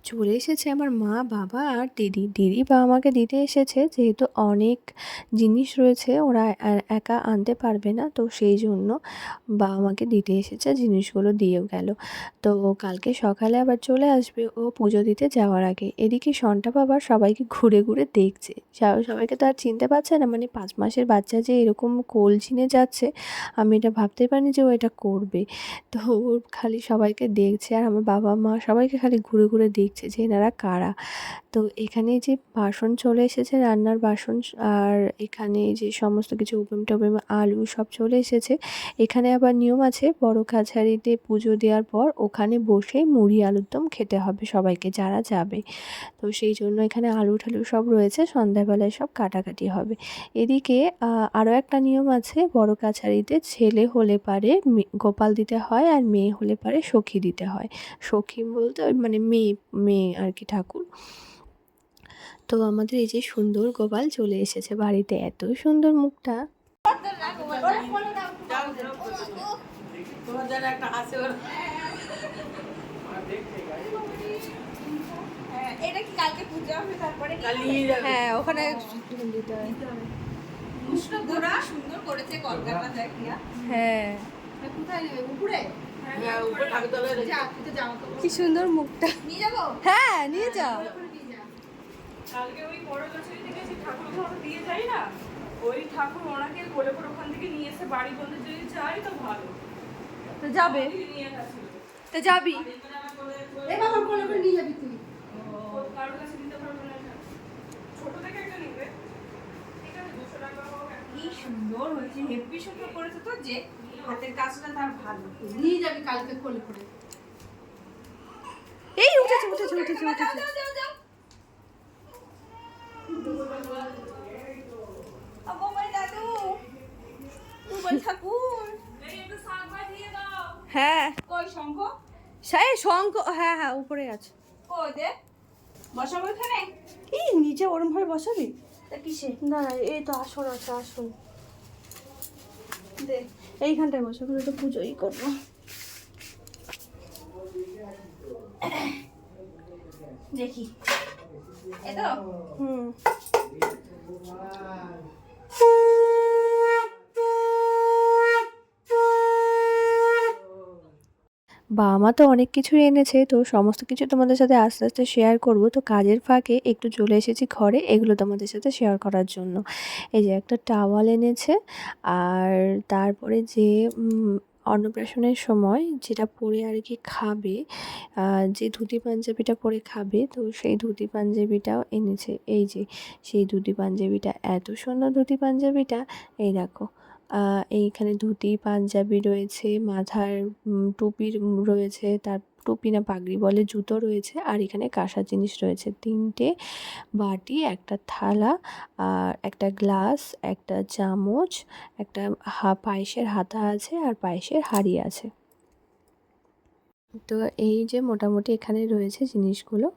চলে এসেছে আমার মা, বাবা আর দিদি। দিদি বাবা মাকে দিতে এসেছে, যেহেতু অনেক জিনিস রয়েছে ওরা একা আনতে পারবে না, তো সেই জন্য বাবা মাকে দিতে এসেছে, জিনিসগুলো দিয়েও গেল। তো কালকে সকালে আবার চলে আসবে ও পুজো দিতে যাওয়ার আগে। এদিকে সন্টা বাবা সবাইকে ঘুরে ঘুরে দেখছে, সবাইকে তো আর চিনতে পারছে না, মানে 5 মাসের বাচ্চা যে এরকম কোল ছিনে যাচ্ছে, আমি এটা ভাবতেই পারিনি যে ও এটা করবে। তো ও খালি সবাইকে দেখছে, আর আমার বাবা মা সবাইকে খালি ঘুরে ঘুরে দেখছে যে এনারা কারা। তো এখানে যে বাসন চলে এসেছে, রান্নার বাসন, আর এখানে যে সমস্ত কিছু উপেম টপেম আলু সব চলে এসেছে। এখানে আবার নিয়ম আছে, বড় কাছারিতে পুজো দেওয়ার পর ওখানে বসে মুড়ি আলুর দম খেতে হবে সবাইকে যারা যাবে। তো সেই জন্য এখানে আলু ঠালু সব রয়েছে, সন্ধ্যাবেলায় সব কাটাকাটি হবে। এদিকে আরও একটা নিয়ম আছে, বড় কাছারিতে ছেলে হলে পারে গোপাল দিতে হয়, আর মেয়ে হলে পারে সখী দিতে হয়। সখী বলতে ওই মানে মেয়ে মেয়ে আর কি ঠাকুর। তো আমাদের এই যে সুন্দর গোপাল চলে এসেছে বাড়িতে, এত সুন্দর মুখটা। এটা কি কালকে পূজা হবে তারপরে হ্যাঁ, ওখানে দিতে হয়। সুন্দর করেছে কলকাতা দেখিয়া। হ্যাঁ, কোথায় নেবে উপরে? হ্যাঁ উপরে ঠাকুরতলায় যা তুই জামা কাপড় কি সুন্দর মুখটা। নিয়ে যাবো। হ্যাঁ, নিয়ে যাও। কালকে ওই বড় কাছারি থেকে যে ঠাকুর ঘর দিয়ে যাই না, ওই ঠাকুর ওনাকে কোলে করে ওখান থেকে নিয়ে এসে বাড়ি বন্ধে যদি যাই তো ভালো। তো যাবে, নিয়ে গেছিল তো যাবি। এই বাবা কোলে করে নিয়ে যাবি তুই। কারোর কাছে নিতে পারবো না এটা। ছোট থেকে একটা নিবে, ঠিক আছে 200 টাকা হোক। কি সুন্দর হয়েছে, হেভি সুন্দর করেছে তো, যে হাতের কাজটা তার ভালো। নিয়ে যাবি কালকে কোলে করে। এই উঠেছে উঠেছে উঠেছে উঠেছে। যাও যাও যাও। আমার দাদু তুমি ঠাকুর। এই একটু শাক বাজিয়ে দাও। হ্যাঁ, কই শঙ্খ? সেই শঙ্খ, হ্যাঁ হ্যাঁ উপরে আছে। কই দে বসাবো এখানে। এই নিচে ওরম ভাবে বসাবি? তা কিসে? দাঁড়া, এই তো আসন আছে, আসন দে এইখানটায় বসাবো, তো পুজোই করবো। দেখি এতো হুম। বাবা মা তো অনেক কিছুই এনেছে, তো সমস্ত কিছু তোমাদের সাথে আস্তে আস্তে শেয়ার করব। তো কাজের ফাঁকে একটু চলে এসেছি ঘরে এগুলো তোমাদের সাথে শেয়ার করার জন্য। এই যে একটা টাওয়াল এনেছে, আর তারপরে যে অন্নপ্রাশনের সময় যেটা পরে আর কি খাবে, যে ধুতি পাঞ্জাবিটা পরে খাবে, তো সেই ধুতি পাঞ্জাবিটাও এনেছে। এই যে সেই ধুতি পাঞ্জাবিটা, এত সুন্দর ধুতি পাঞ্জাবিটা। এই দেখো, এইখানে ধুতি পাঞ্জাবি রয়েছে, মাথার টুপির রয়েছে, তার টুপি না পাগড়ি বলে, জুতো রয়েছে, আর এখানে কাঁসার জিনিস রয়েছে 3টে বাটি, একটা থালা, আর একটা গ্লাস, একটা চামচ, একটা পায়েসের হাতা আছে, আর পায়েসের হাঁড়ি আছে। তো এই যে মোটামুটি এখানে রয়েছে জিনিসগুলো।